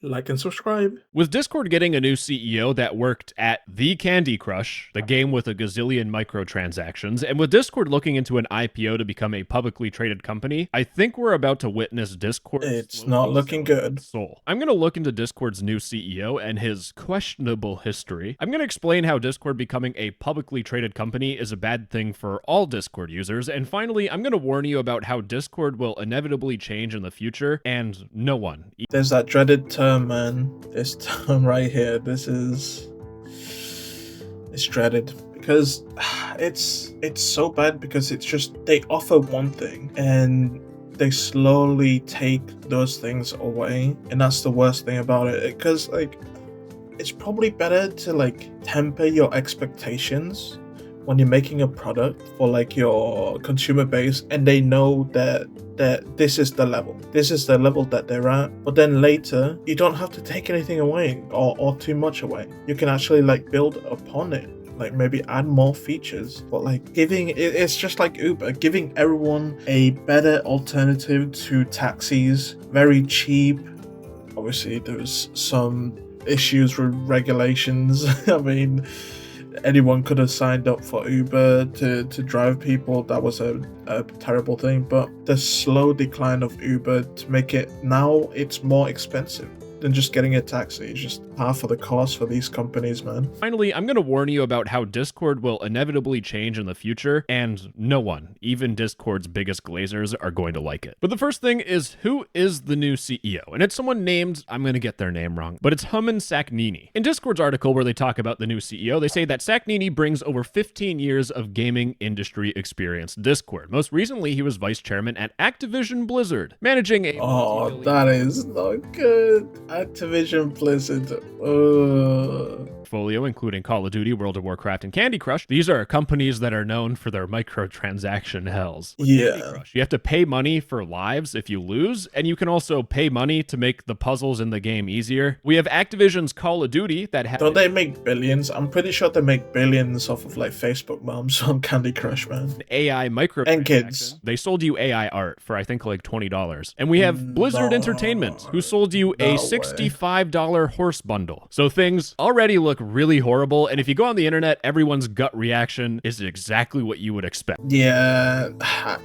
like and subscribe. With Discord getting a new CEO that worked at the Candy Crush, the game with a gazillion microtransactions, and with Discord looking into an IPO to become a publicly traded company, I think we're about to witness Discord. It's not looking good. Soul. I'm going to look into Discord's new CEO and his questionable history. I'm going to explain how Discord becoming a publicly traded company is a bad thing for all Discord users. And finally, I'm going to warn you about how Discord will inevitably change in the future, and no one. There's that dreaded term, man. This term right here. It's dreaded because it's so bad because it's just they offer one thing and they slowly take those things away, and that's the worst thing about it. Because like, it's probably better to like temper your expectations when you're making a product for like your consumer base, and they know that this is the level that they're at. But then later, you don't have to take anything away or too much away. You can actually like build upon it, like maybe add more features. But like it's just like Uber, giving everyone a better alternative to taxis, very cheap. Obviously, there's some issues with regulations. I mean, anyone could have signed up for Uber to drive people. That was a terrible thing. But the slow decline of Uber to make it now, it's more expensive than just getting a taxi. It's just half of the cost for these companies, man. Finally, I'm going to warn you about how Discord will inevitably change in the future, and no one, even Discord's biggest glazers, are going to like it. But the first thing is, who is the new CEO? And it's someone named, I'm going to get their name wrong, but it's Human Saknini. In Discord's article where they talk about the new CEO, they say that Saknini brings over 15 years of gaming industry experience to Discord. Most recently, he was vice chairman at Activision Blizzard, managing a... Oh, that is not good. Activision Blizzard. Portfolio, including Call of Duty, World of Warcraft, and Candy Crush. These are companies that are known for their microtransaction hells. With Candy Crush, you have to pay money for lives if you lose, and you can also pay money to make the puzzles in the game easier. We have Activision's Call of Duty that don't they make billions? I'm pretty sure they make billions off of like Facebook moms on Candy Crush, man. AI microtransactions. And kids. They sold you AI art for I think like $20. And we have Blizzard Entertainment, who sold you a $65 horse bundle. So things already look really horrible, and if you go on the internet, everyone's gut reaction is exactly what you would expect. Yeah,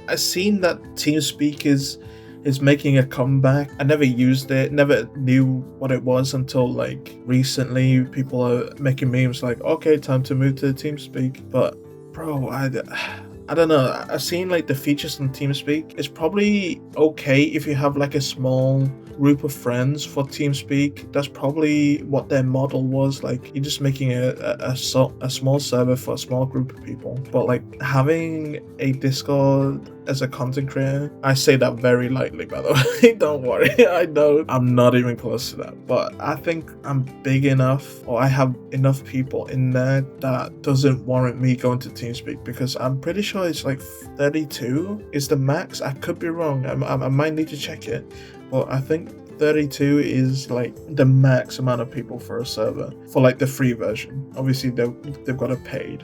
I've seen that TeamSpeak is making a comeback. I never used it, never knew what it was until like recently. People are making memes like, okay, time to move to TeamSpeak. But bro, I don't know. I've seen like the features on TeamSpeak. It's probably okay if you have like a small group of friends for TeamSpeak. That's probably what their model was. Like, you're just making a small server for a small group of people. But like having a Discord as a content creator, I say that very lightly, by the way. Don't worry. I know I'm not even close to that, but I think I'm big enough, or I have enough people in there that doesn't warrant me going to TeamSpeak, because I'm pretty sure it's like 32 is the max. I could be wrong. I might need to check it. Well, I think 32 is like the max amount of people for a server for like the free version. Obviously, they've got a paid.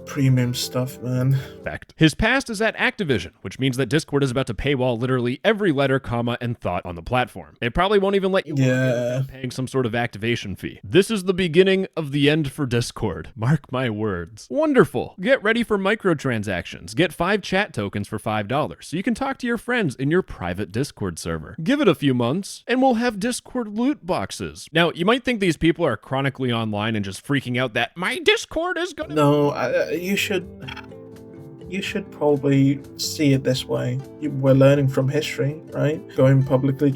Premium stuff, man. His past is at Activision, which means that Discord is about to paywall literally every letter, comma, and thought on the platform. It probably won't even let you without paying some sort of activation fee. This is the beginning of the end for Discord. Mark my words. Wonderful. Get ready for microtransactions. Get 5 chat tokens for $5 so you can talk to your friends in your private Discord server. Give it a few months and we'll have Discord loot boxes. Now, you might think these people are chronically online and just freaking out that my Discord is gonna... No, you should probably see it this way. We're learning from history, right? Going publicly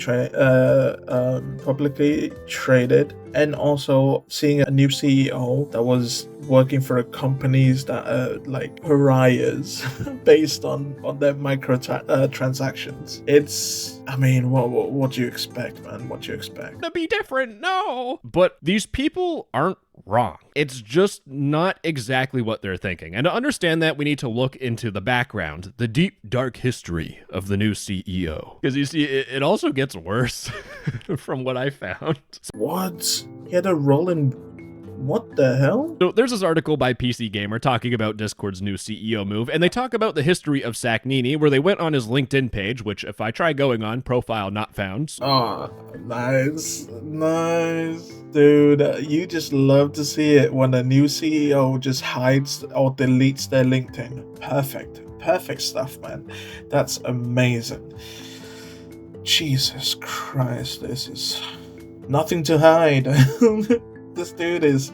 traded, and also seeing a new CEO that was working for companies that are like pariahs based on their transactions. It's, I mean, what do you expect, man? What do you expect? To be different, no. But these people aren't wrong. It's just not exactly what they're thinking. And to understand that, we need to look into the background, the deep, dark history of the new CEO. Because you see, it also gets worse from what I found. What? He had a role in What the hell? So there's this article by PC Gamer talking about Discord's new CEO move, and they talk about the history of Saknini, where they went on his LinkedIn page, which if I try going on, profile not found. Oh, nice. Dude, you just love to see it when a new CEO just hides or deletes their LinkedIn. Perfect stuff, man. That's amazing. Jesus Christ, this is nothing to hide. This dude is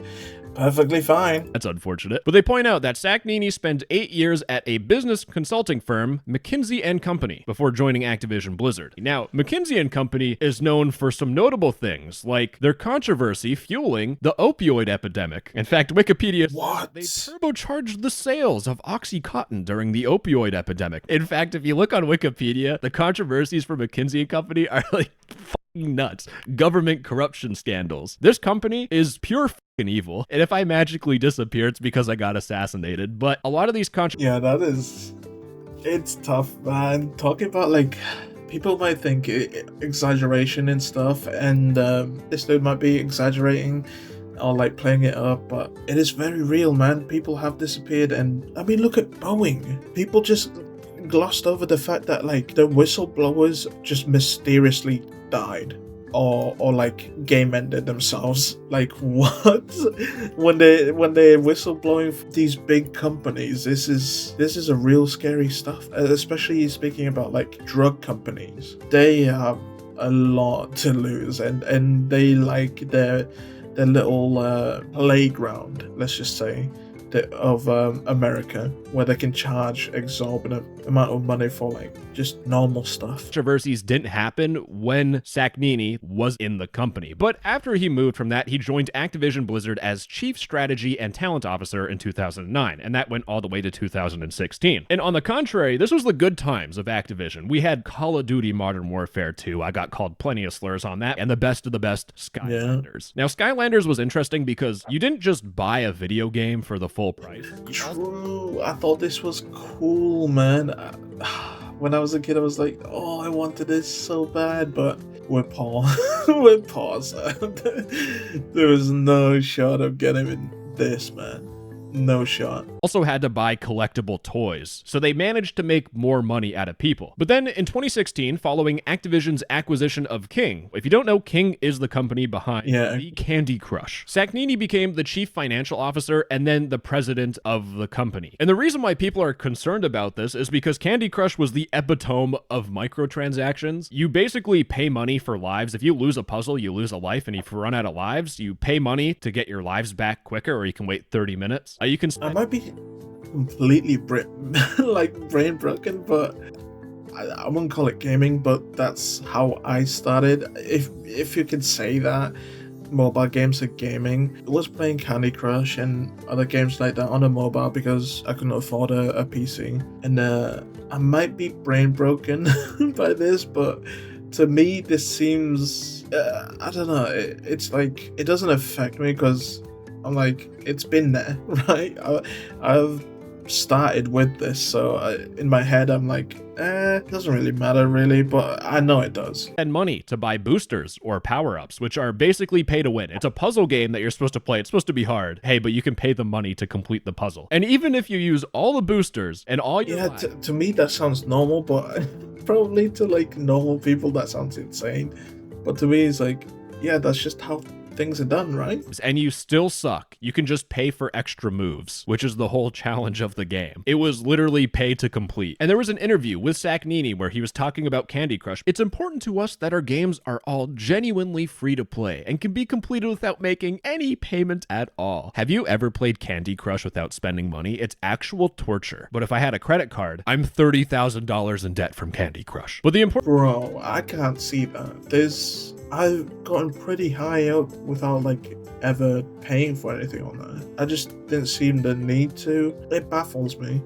perfectly fine. That's unfortunate. But they point out that Saknini spent 8 years at a business consulting firm, McKinsey & Company, before joining Activision Blizzard. Now, McKinsey & Company is known for some notable things, like their controversy fueling the opioid epidemic. In fact, Wikipedia says they turbocharged the sales of OxyContin during the opioid epidemic. In fact, if you look on Wikipedia, the controversies for McKinsey & Company are like nuts. Government corruption scandals. This company is pure fucking evil, and if I magically disappear, it's because I got assassinated. But a lot of these yeah, that is, it's tough, man. Talking about, like, people might think exaggeration and stuff, and this dude might be exaggerating or like playing it up, but it is very real, man. People have disappeared, and I mean, look at Boeing. People just glossed over the fact that, like, the whistleblowers just mysteriously died or like game ended themselves. Like, what? when they're whistleblowing for these big companies, this is a real scary stuff, especially speaking about like drug companies. They have a lot to lose, and they like their little playground, let's just say, of America, where they can charge exorbitant amount of money for like just normal stuff. Controversies didn't happen when Saknini was in the company, but after he moved from that, he joined Activision Blizzard as Chief Strategy and Talent Officer in 2009, and that went all the way to 2016. And on the contrary, this was the good times of Activision. We had Call of Duty Modern Warfare 2, I got called plenty of slurs on that, and the best of the best, Skylanders. Now, Skylanders was interesting because you didn't just buy a video game for the full price. True. I thought this was cool, man. When I was a kid, I was like, oh, I wanted this so bad, but we're poor. We're poor, so there was no shot of getting in this, man. No shot. Also had to buy collectible toys, so they managed to make more money out of people. But then in 2016, following Activision's acquisition of King, if you don't know, King is the company behind the Candy Crush. Saknini became the chief financial officer and then the president of the company. And the reason why people are concerned about this is because Candy Crush was the epitome of microtransactions. You basically pay money for lives. If you lose a puzzle, you lose a life, and if you run out of lives, you pay money to get your lives back quicker, or you can wait 30 minutes. You can I might be completely brain broken, but I wouldn't call it gaming, but that's how I started, if you could say that. Mobile games are gaming. I was playing Candy Crush and other games like that on a mobile because I couldn't afford a PC, and I might be brain broken by this, but to me this seems I don't know, it's like it doesn't affect me because I'm like, it's been there, right? I've started with this, so in my head I'm like, it doesn't really matter really, but I know it does. And money to buy boosters or power-ups, which are basically pay to win. It's a puzzle game that you're supposed to play. It's supposed to be hard. Hey, but you can pay the money to complete the puzzle. And even if you use all the boosters and all your to me that sounds normal, but probably to like normal people that sounds insane. But to me it's like, yeah, that's just how things are done, right? And you still suck. You can just pay for extra moves, which is the whole challenge of the game. It was literally pay to complete. And there was an interview with Saknini where he was talking about Candy Crush. It's important to us that our games are all genuinely free to play and can be completed without making any payment at all. Have you ever played Candy Crush without spending money? It's actual torture. But if I had a credit card, I'm $30,000 in debt from Candy Crush. But the important— Bro, I can't see that. I've gotten pretty high up without like ever paying for anything on that. I just didn't seem the need to. It baffles me.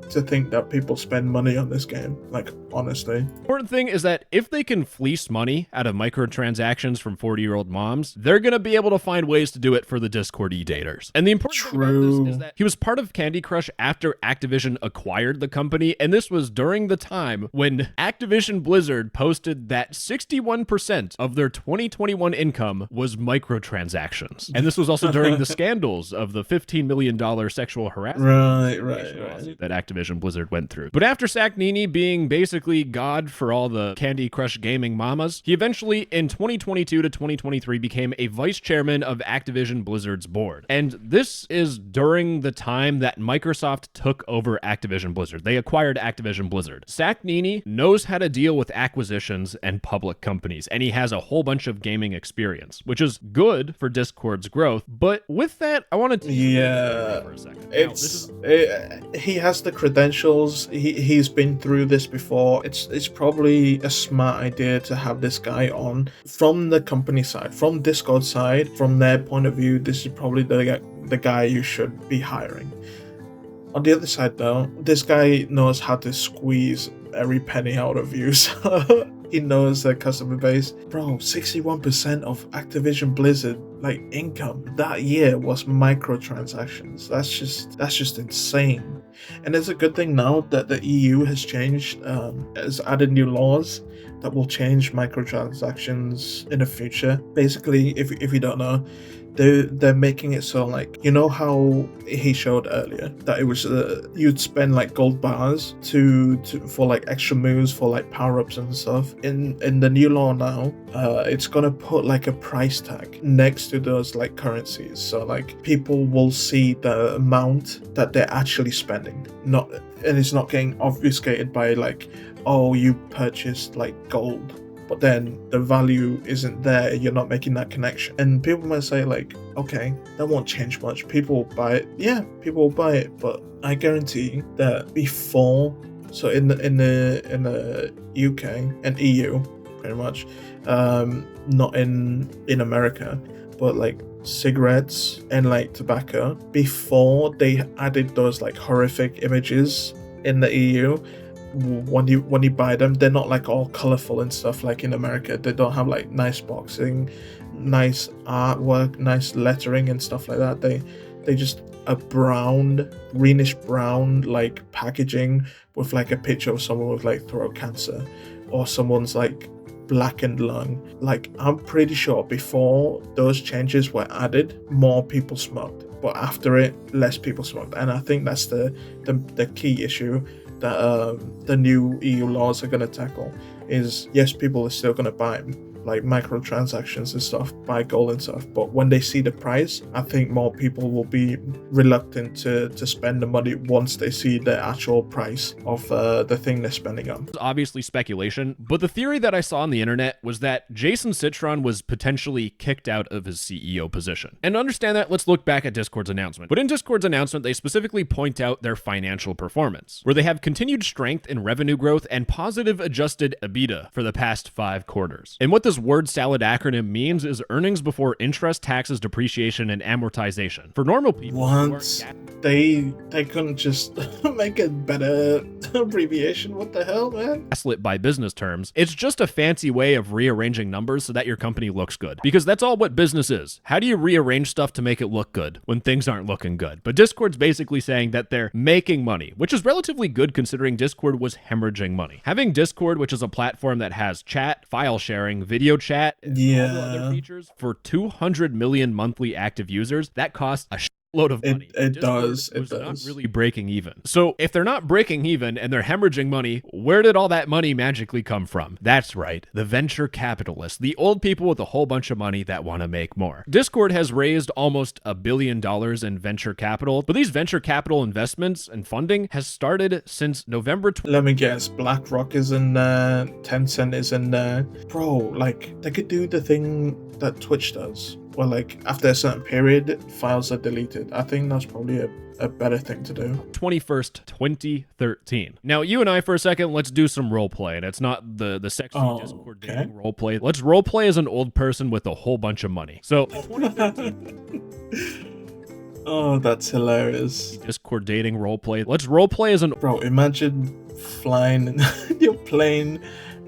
to think that people spend money on this game, like, honestly. Important thing is that if they can fleece money out of microtransactions from 40-year-old moms, they're going to be able to find ways to do it for the Discord e-daters. And the important thing about this is that he was part of Candy Crush after Activision acquired the company, and this was during the time when Activision Blizzard posted that 61% of their 2021 income was microtransactions. And this was also during the scandals of the $15 million sexual harassment that Activision Blizzard went through. But after Sacknini being basically god for all the Candy Crush gaming mamas, he eventually in 2022 to 2023 became a vice chairman of Activision Blizzard's board. And this is during the time that Microsoft took over Activision Blizzard. They acquired Activision Blizzard. Sacknini knows how to deal with acquisitions and public companies, and he has a whole bunch of gaming experience, which is good for Discord's growth. But with that, I want to for a second. He has the credentials. He's been through this before. It's probably a smart idea to have this guy on from the company side, from Discord side. From their point of view, this is probably the guy you should be hiring. On the other side, though, this guy knows how to squeeze every penny out of you. So he knows their customer base. Bro, 61% of Activision Blizzard income that year was microtransactions. That's just insane. And it's a good thing now that the EU has changed, has added new laws that will change microtransactions in the future. Basically, if you don't know, they're making it so how he showed earlier that it was you'd spend gold bars for extra moves for power-ups and stuff. In the new law now, it's gonna put a price tag next to those currencies, so people will see the amount that they're actually spending, and it's not getting obfuscated by oh, you purchased gold, but then the value isn't there, you're not making that connection. And people might say okay, that won't change much, people will buy it. Yeah, people will buy it, but I guarantee that before, so in the UK and EU pretty much, not in America, but cigarettes and tobacco, before they added those horrific images in the EU, when you buy them, they're not all colorful and stuff like in America. They don't have nice boxing, nice artwork, nice lettering and stuff like that. They just a greenish brown packaging with a picture of someone with throat cancer, or someone's blackened lung. I'm pretty sure before those changes were added, more people smoked, but after it, less people smoked. And I think that's the key issue that the new EU laws are going to tackle is, yes, people are still going to buy microtransactions and stuff, buy gold and stuff, but when they see the price, I think more people will be reluctant to spend the money once they see the actual price of the thing they're spending on. It's obviously speculation, but the theory that I saw on the internet was that Jason Citron was potentially kicked out of his CEO position. And to understand that, let's look back at Discord's announcement. But in Discord's announcement, they specifically point out their financial performance, where they have continued strength in revenue growth and positive adjusted EBITDA for the past 5 quarters. And what this word salad acronym means is earnings before interest, taxes, depreciation, and amortization. For normal people, once they couldn't just make a better abbreviation. What the hell, man? Gaslit by business terms. It's just a fancy way of rearranging numbers so that your company looks good. Because that's all what business is. How do you rearrange stuff to make it look good when things aren't looking good? But Discord's basically saying that they're making money, which is relatively good considering Discord was hemorrhaging money. Having Discord, which is a platform that has chat, file sharing, video chat, and all the other features for 200 million monthly active users, that costs a load of money. It does. Not really breaking even. So if they're not breaking even and they're hemorrhaging money, where did all that money magically come from? That's right, the venture capitalists, the old people with a whole bunch of money that want to make more. Discord has raised almost $1 billion in venture capital, but these venture capital investments and funding has started since November. Let me guess, BlackRock is in there, Tencent is in there. Bro, they could do the thing that Twitch does, where after a certain period, files are deleted. I think that's probably a better thing to do. 21st, 2013. Now, you and I, for a second, let's do some role play, and it's not the sexy Discord dating role play. Let's role play as an old person with a whole bunch of money. So, in 2013. Oh, that's hilarious. Discord dating roleplay. Let's roleplay as an... Bro, imagine flying in your plane,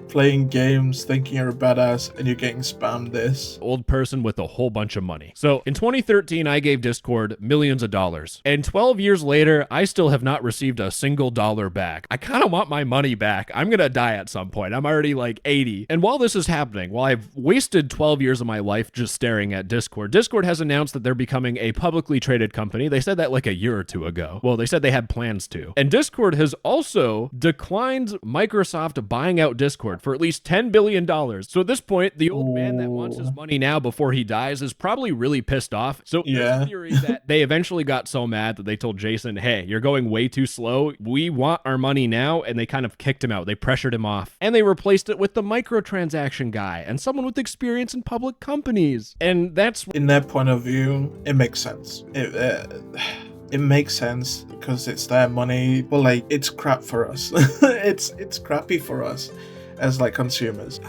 playing games, thinking you're a badass, and you're getting spammed this. old person with a whole bunch of money. So in 2013, I gave Discord millions of dollars. And 12 years later, I still have not received a single dollar back. I kind of want my money back. I'm gonna die at some point. I'm already like 80. And while this is happening, while I've wasted 12 years of my life just staring at Discord, Discord has announced that they're becoming a publicly traded company. They said that like a year or two ago. Well, they said they had plans to. And Discord has also declined Microsoft buying out Discord for at least $10 billion. So at this point, the old man that wants his money now before he dies is probably really pissed off. So there's a theory that they eventually got so mad that they told Jason, hey, you're going way too slow. We want our money now. And they kind of kicked him out. They pressured him off. And they replaced it with the microtransaction guy and someone with experience in public companies. And that's... In their point of view, it makes sense. It makes sense because it's their money, but like it's crap for us. it's crappy for us as like consumers.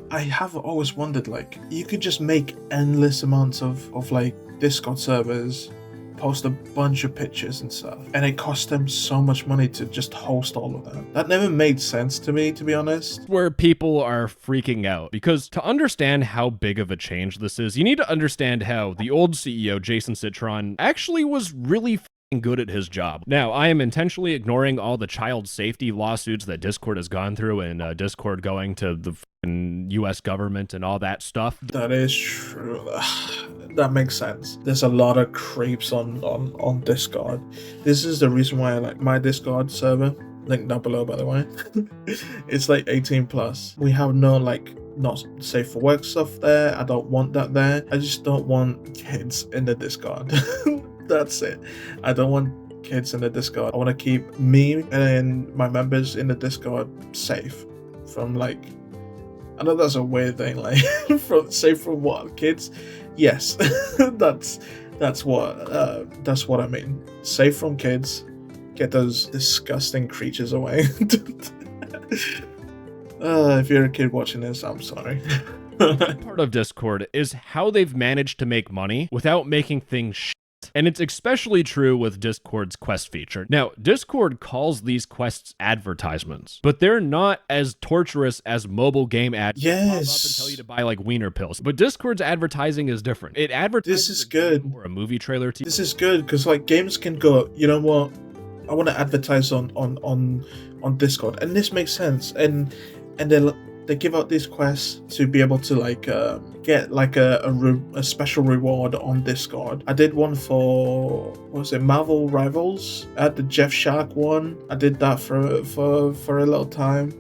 I have always wondered, like, you could just make endless amounts of like Discord servers, post a bunch of pictures and stuff, and it costs them so much money to just host all of them. That never made sense to me, to be honest. Where people are freaking out, because to understand how big of a change this is, you need to understand how the old CEO, Jason Citron, actually was really good at his job. Now, I am intentionally ignoring all the child safety lawsuits that Discord has gone through, and Discord going to the US government and all that stuff. That is true. That makes sense. There's a lot of creeps on Discord. This is the reason why I like my Discord server, link down below by the way. It's like 18 plus. We have no like not safe for work stuff there. I don't want that there. I just don't want kids in the Discord. That's it. I don't want kids in the Discord. I want to keep me and my members in the Discord safe from like, I know that's a weird thing, like safe from what? Kids? Yes. that's what I mean. Safe from kids. Get those disgusting creatures away. If you're a kid watching this, I'm sorry. Part of Discord is how they've managed to make money without making things and it's especially true with Discord's quest feature. Now, Discord calls these quests advertisements, but they're not as torturous as mobile game ads. Yes. Pop up and tell you to buy like wiener pills. But Discord's advertising is different. It advertises this is good. Or a movie trailer to you. This is good because like games can go, you know what? I want to advertise on Discord, and this makes sense. And they give out these quests to be able to like get like a special reward on Discord. I did one for, what was it, Marvel Rivals? I had the Jeff Shark one. I did that for a little time.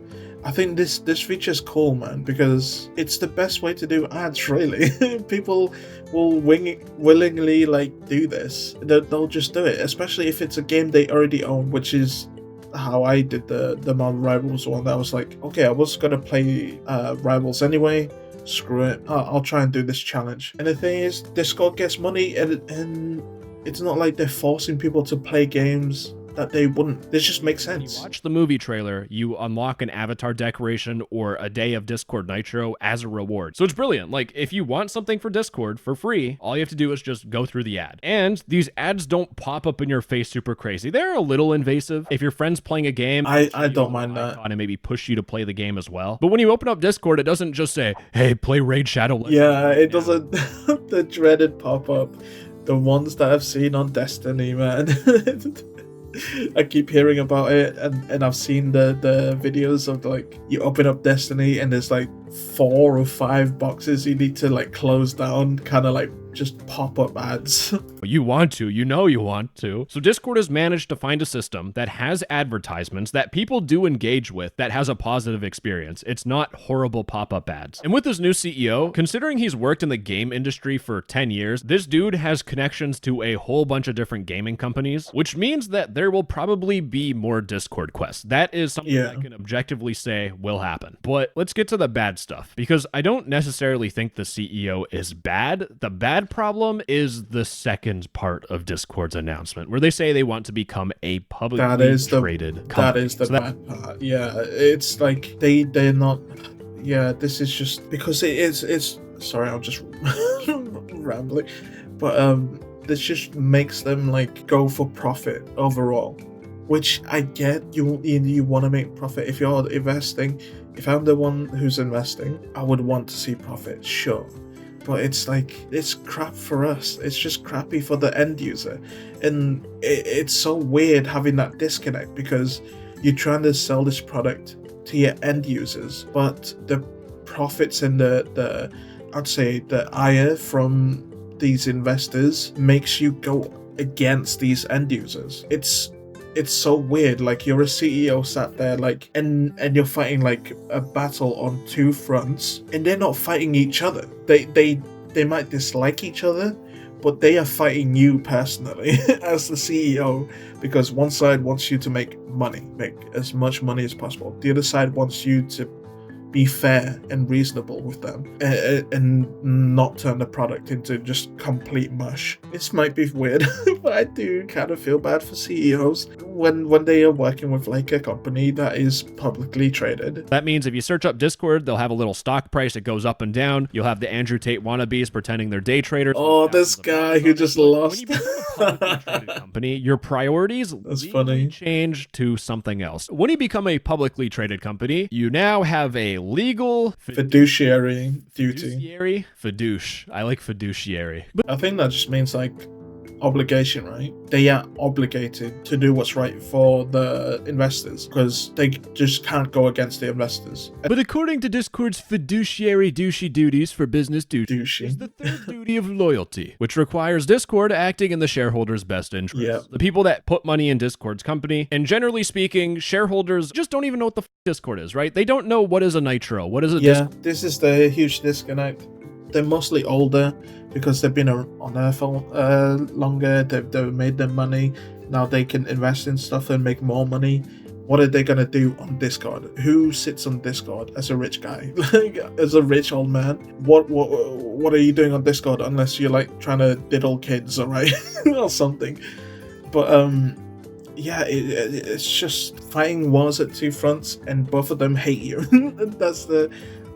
I think this feature is cool, man, because it's the best way to do ads, really. People will willingly like do this. They'll just do it, especially if it's a game they already own, which is how I did the Marvel Rivals one. That was like, okay, I was gonna play Rivals anyway. Screw it. I'll try and do this challenge. And the thing is, Discord gets money, and it's not like they're forcing people to play games that they wouldn't. This just makes sense. You watch the movie trailer, you unlock an avatar decoration or a day of Discord Nitro as a reward. So it's brilliant. Like, if you want something for Discord for free, all you have to do is just go through the ad. And these ads don't pop up in your face super crazy. They're a little invasive. If your friend's playing a game, I don't mind that. And maybe push you to play the game as well. But when you open up Discord, it doesn't just say, hey, play Raid Shadow Legends. Yeah, it doesn't. The dreaded pop-up. The ones that I've seen on Destiny, man. I keep hearing about it, and I've seen the videos of like you open up Destiny and there's like 4 or 5 boxes you need to like close down, kind of like just pop-up ads. You want to, you know you want to. So Discord has managed to find a system that has advertisements that people do engage with, that has a positive experience. It's not horrible pop-up ads. And with this new CEO, considering he's worked in the game industry for 10 years, this dude has connections to a whole bunch of different gaming companies, which means that there will probably be more Discord quests. That is something I can objectively say will happen. But let's get to the bad stuff, because I don't necessarily think the CEO is bad. The bad problem is the second part of Discord's announcement, where they say they want to become a publicly traded company. That is the bad part. Yeah, it's like they're not. Yeah, this is just because it's. Sorry, I'm just rambling, but this just makes them like go for profit overall, which I get. You want to make profit if you're investing. If I'm the one who's investing, I would want to see profit, sure. But it's like, it's crap for us. It's just crappy for the end user. And it's so weird having that disconnect, because you're trying to sell this product to your end users, but the profits and the I'd say the ire from these investors makes you go against these end users. It's so weird. Like, you're a CEO sat there, like, and you're fighting like a battle on two fronts, and they're not fighting each other. They might dislike each other, but they are fighting you personally as the CEO, because one side wants you to make as much money as possible. The other side wants you to be fair and reasonable with them, and not turn the product into just complete mush. This might be weird, but I do kind of feel bad for CEOs when they are working with like a company that is publicly traded. That means if you search up Discord, they'll have a little stock price. It goes up and down. You'll have the Andrew Tate wannabes pretending they're day traders. Oh, this guy who just lost. When you become a publicly traded company, your priorities change to something else. When you become a publicly traded company, you now have a legal fiduciary duty. Fiduciary. I like fiduciary. I think that just means like obligation, right? They are obligated to do what's right for the investors, because they just can't go against the investors. But according to Discord's fiduciary duties for business duty is the third duty of loyalty, which requires Discord acting in the shareholders' best interest. Yeah. The people that put money in Discord's company, and generally speaking, shareholders just don't even know what the Discord is, right? They don't know what is a Nitro, what is a Discord. This is the huge disconnect. They're mostly older because they've been on there for longer. They've made their money. Now they can invest in stuff and make more money. What are they gonna do on Discord? Who sits on Discord as a rich guy, like as a rich old man? What are you doing on Discord unless you're like trying to diddle kids, alright, or something? But yeah, it's just fighting wars at two fronts, and both of them hate you. That's the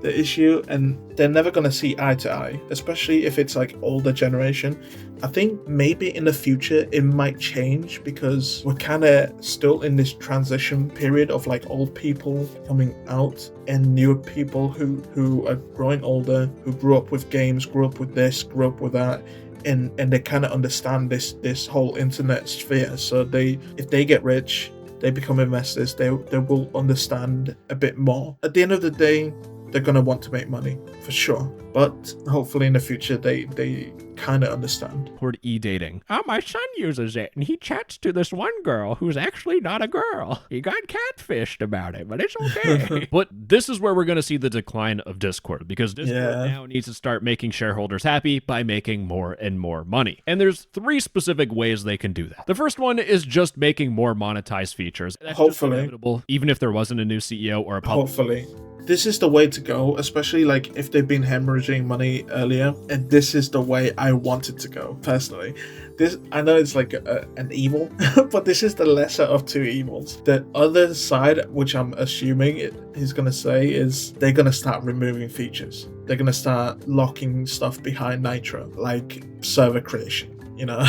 issue, and they're never gonna see eye to eye, especially if it's like older generation. I think maybe in the future it might change, because we're kind of still in this transition period of like old people coming out and newer people who are growing older, who grew up with games, grew up with this, grew up with that, and they kind of understand this whole internet sphere. So if they get rich, they become investors, they will understand a bit more. At the end of the day, they're going to want to make money, for sure. But hopefully in the future, they kind of understand. Toward e-dating. Oh, my son uses it, and he chats to this one girl who's actually not a girl. He got catfished about it, but it's okay. But this is where we're going to see the decline of Discord, because Discord now needs to start making shareholders happy by making more and more money. And there's 3 specific ways they can do that. The first one is just making more monetized features. That's hopefully just inevitable, even if there wasn't a new CEO or a public. Hopefully. This is the way to go, especially like if they've been hemorrhaging money earlier, and this is the way I want it to go, personally. This, I know it's like an evil, but this is the lesser of 2 evils. The other side, which I'm assuming he's going to say, is they're going to start removing features. They're going to start locking stuff behind Nitro, like server creation. You know,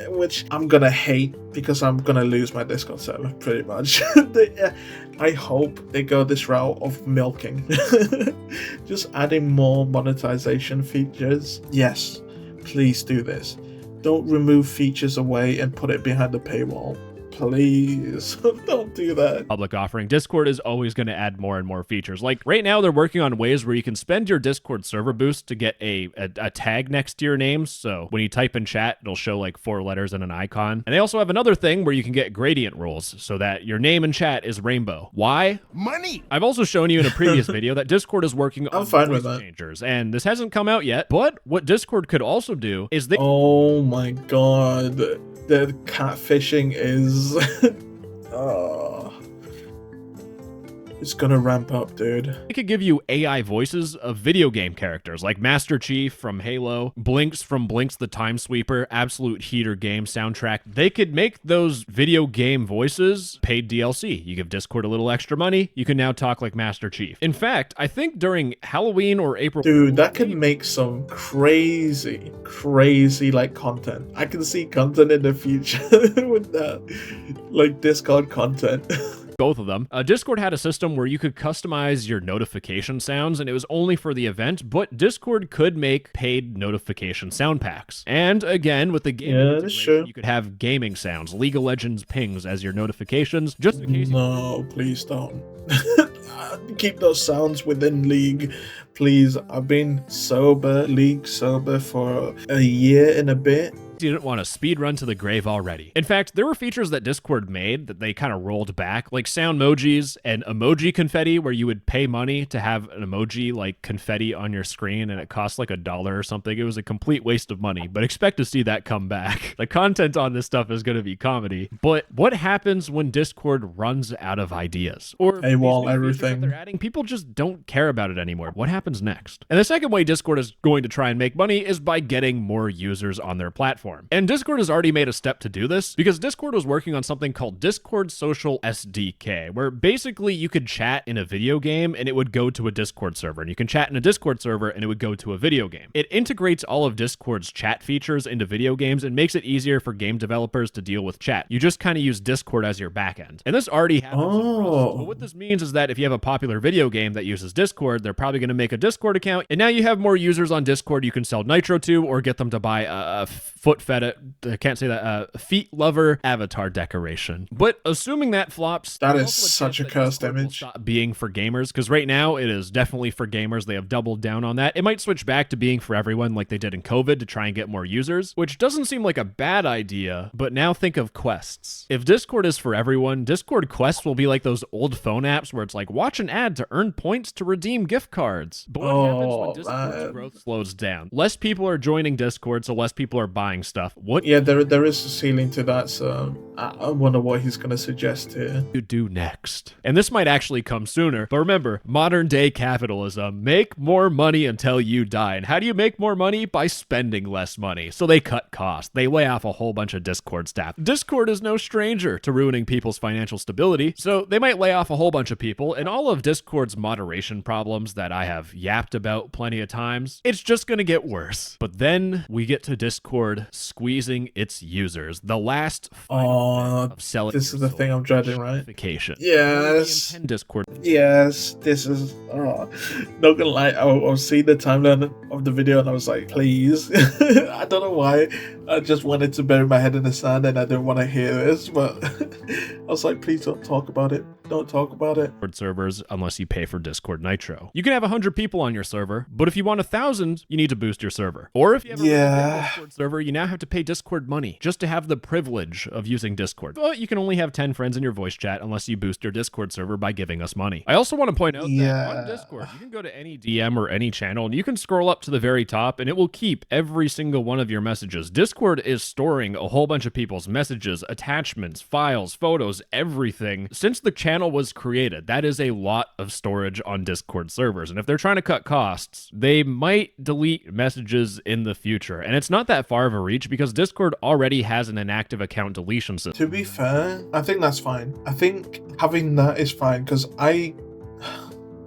which I'm gonna hate, because I'm gonna lose my Discord server pretty much. I hope they go this route of milking, just adding more monetization features. Yes, please do this. Don't remove features away and put it behind the paywall. Please don't do that. Public offering. Discord is always going to add more and more features. Like right now, they're working on ways where you can spend your Discord server boost to get a tag next to your name. So when you type in chat, it'll show like 4 letters and an icon. And they also have another thing where you can get gradient rules so that your name in chat is rainbow. Why? Money. I've also shown you in a previous video that Discord is working on voice changers, and this hasn't come out yet. But what Discord could also do is they— oh my god. The catfishing is It's gonna ramp up, dude. It could give you AI voices of video game characters like Master Chief from Halo, Blinks from Blinks the Time Sweeper, Absolute Heater game soundtrack. They could make those video game voices paid DLC. You give Discord a little extra money, you can now talk like Master Chief. In fact, I think during Halloween or April... Dude, that could make some crazy like content. I can see content in the future with that. Like Discord content. Both of them. Discord had a system where you could customize your notification sounds, and it was only for the event, but Discord could make paid notification sound packs. And again, with the gaming integration, you could have gaming sounds, League of Legends pings as your notifications, just in case. No, please don't. Keep those sounds within League, please. I've been League sober for a year and a bit. You didn't want to speed run to the grave already. In fact, there were features that Discord made that they kind of rolled back, like sound emojis and emoji confetti, where you would pay money to have an emoji like confetti on your screen, and it cost like $1 or something. It was a complete waste of money, but expect to see that come back. The content on this stuff is going to be comedy. But what happens when Discord runs out of ideas? Or AWOL everything they're adding, people just don't care about it anymore. What happens next? And the second way Discord is going to try and make money is by getting more users on their platform. And Discord has already made a step to do this, because Discord was working on something called Discord Social SDK, where basically you could chat in a video game and it would go to a Discord server, and you can chat in a Discord server and it would go to a video game. It integrates all of Discord's chat features into video games and makes it easier for game developers to deal with chat. You just kind of use Discord as your backend. And this already happens in Rust. But what this means is that if you have a popular video game that uses Discord, they're probably going to make a Discord account, and now you have more users on Discord you can sell Nitro to, or get them to buy a feet lover avatar decoration. But assuming that flops, that is such a cursed image. Stop being for gamers, because right now it is definitely for gamers. They have doubled down on that. It might switch back to being for everyone like they did in COVID to try and get more users, which doesn't seem like a bad idea. But now think of quests. If Discord is for everyone, Discord quests will be like those old phone apps where it's like, watch an ad to earn points to redeem gift cards. But what happens when Discord's growth slows down? Less people are joining Discord, so less people are buying stuff. Yeah, there is a ceiling to that, so I wonder what he's going to suggest here. You do next. And this might actually come sooner, but remember, modern day capitalism, make more money until you die. And how do you make more money? By spending less money. So they cut costs. They lay off a whole bunch of Discord staff. Discord is no stranger to ruining people's financial stability, so they might lay off a whole bunch of people, and all of Discord's moderation problems that I have yapped about plenty of times, it's just going to get worse. But then we get to Discord squeezing its users. The last of selling. This is the thing I'm dreading, right? Yes. Discord. Yes. This is. Not gonna lie. I'll see the timeline of the video and I was like, please. I don't know why. I just wanted to bury my head in the sand and I didn't want to hear this, but I was like, please don't talk about it. Don't talk about it. Servers, unless you pay for Discord Nitro. You can have 100 people on your server, but if you want 1,000, you need to boost your server. Or if you have a Discord server, you now have to pay Discord money just to have the privilege of using Discord. But you can only have 10 friends in your voice chat unless you boost your Discord server by giving us money. I also want to point out that on Discord, you can go to any DM or any channel and you can scroll up to the very top and it will keep every single one of your messages. Discord is storing a whole bunch of people's messages, attachments, files, photos, everything. Since the channel was created, that is a lot of storage on Discord servers. And if they're trying to cut costs, they might delete messages in the future. And it's not that far of a reach because Discord already has an inactive account deletion system. To be fair, I think that's fine. I think having that is fine because I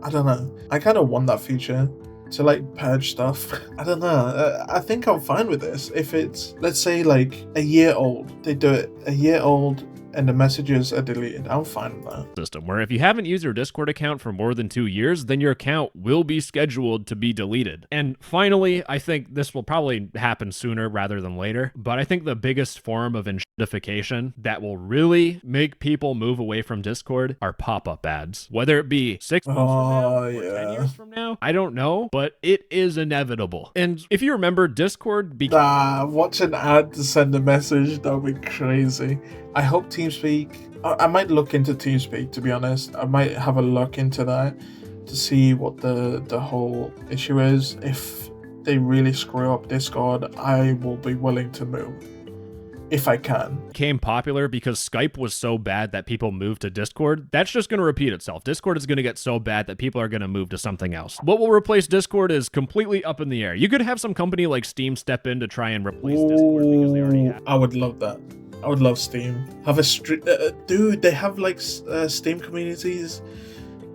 don't know. I kind of want that feature to like purge stuff. I don't know. I think I'm fine with this. If it's, let's say, like a year old, they do it a year old and the messages are deleted, I'm fine with that. System where if you haven't used your Discord account for more than 2 years, then your account will be scheduled to be deleted. And finally, I think this will probably happen sooner rather than later, but I think the biggest form of Inification that will really make people move away from Discord are pop-up ads. Whether it be 6 months from now or 10 years from now, I don't know, but it is inevitable. And if you remember, Discord watch an ad to send a message, that would be crazy. I hope TeamSpeak, I might look into TeamSpeak, to be honest. I might have a look into that to see what the whole issue is. If they really screw up Discord, I will be willing to move. if I can. Became popular because Skype was so bad that people moved to Discord. That's just going to repeat itself. Discord is going to get so bad that people are going to move to something else. What will replace Discord is completely up in the air. You could have some company like Steam step in to try and replace Discord because they already have. I would love that. I would love Steam. Have a dude, they have like Steam communities.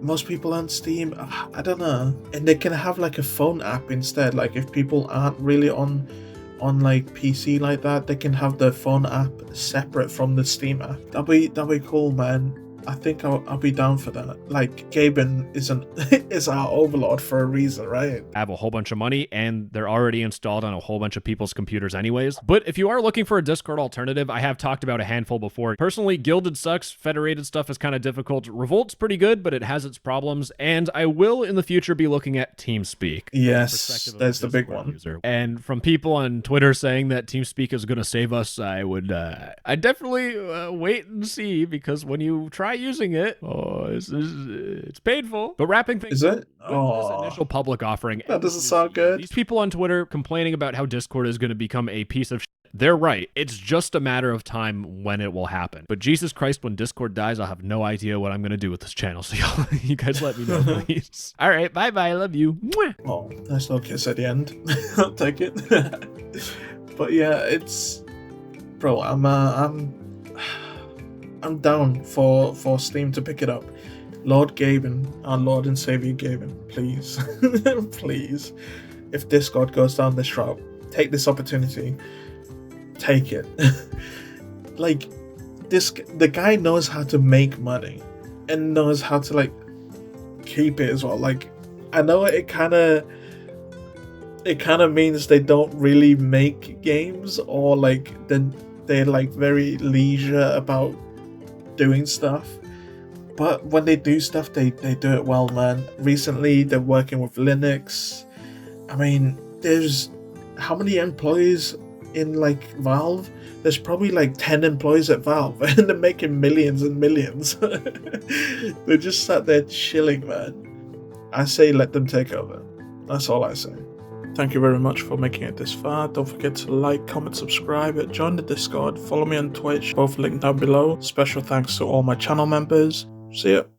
Most people on Steam, I don't know. And they can have like a phone app instead. Like if people aren't really on like PC like that, they can have the phone app separate from the Steam app. That'd be cool, man. I think I'll be down for that. Like, Gaben is our overlord for a reason, right? Have a whole bunch of money, and they're already installed on a whole bunch of people's computers anyways. But if you are looking for a Discord alternative, I have talked about a handful before. Personally, Guilded sucks. Federated stuff is kind of difficult. Revolt's pretty good, but it has its problems. And I will, in the future, be looking at TeamSpeak. Yes, that's the big one. User. And from people on Twitter saying that TeamSpeak is going to save us, I definitely wait and see, because when you try using it, it's painful. But wrapping things up, this initial public offering, that doesn't sound good. These people on Twitter complaining about how Discord is going to become a piece of shit, they're right. It's just a matter of time when it will happen. But Jesus Christ, when Discord dies, I'll have no idea what I'm going to do with this channel. So y'all, you guys let me know, please. All right, bye-bye. Love you. Mwah. Oh, nice little kiss at the end. I'll take it. But yeah, it's... Bro, I'm down for Steam to pick it up. Lord Gaben, our Lord and Savior Gaben, please. Please. If Discord goes down this route, take this opportunity. Take it. Like, the guy knows how to make money and knows how to like keep it as well. Like, I know it kind of means they don't really make games, or like they're like very leisure about doing stuff. But when they do stuff, they do it well, man. Recently, they're working with Linux. I mean, there's how many employees in like Valve? There's probably like 10 employees at Valve, and they're making millions and millions. They're just sat there chilling, man. I say let them take over. That's all I say. Thank you very much for making it this far. Don't forget to like, comment, subscribe, join the Discord, follow me on Twitch, both linked down below. Special thanks to all my channel members. See ya.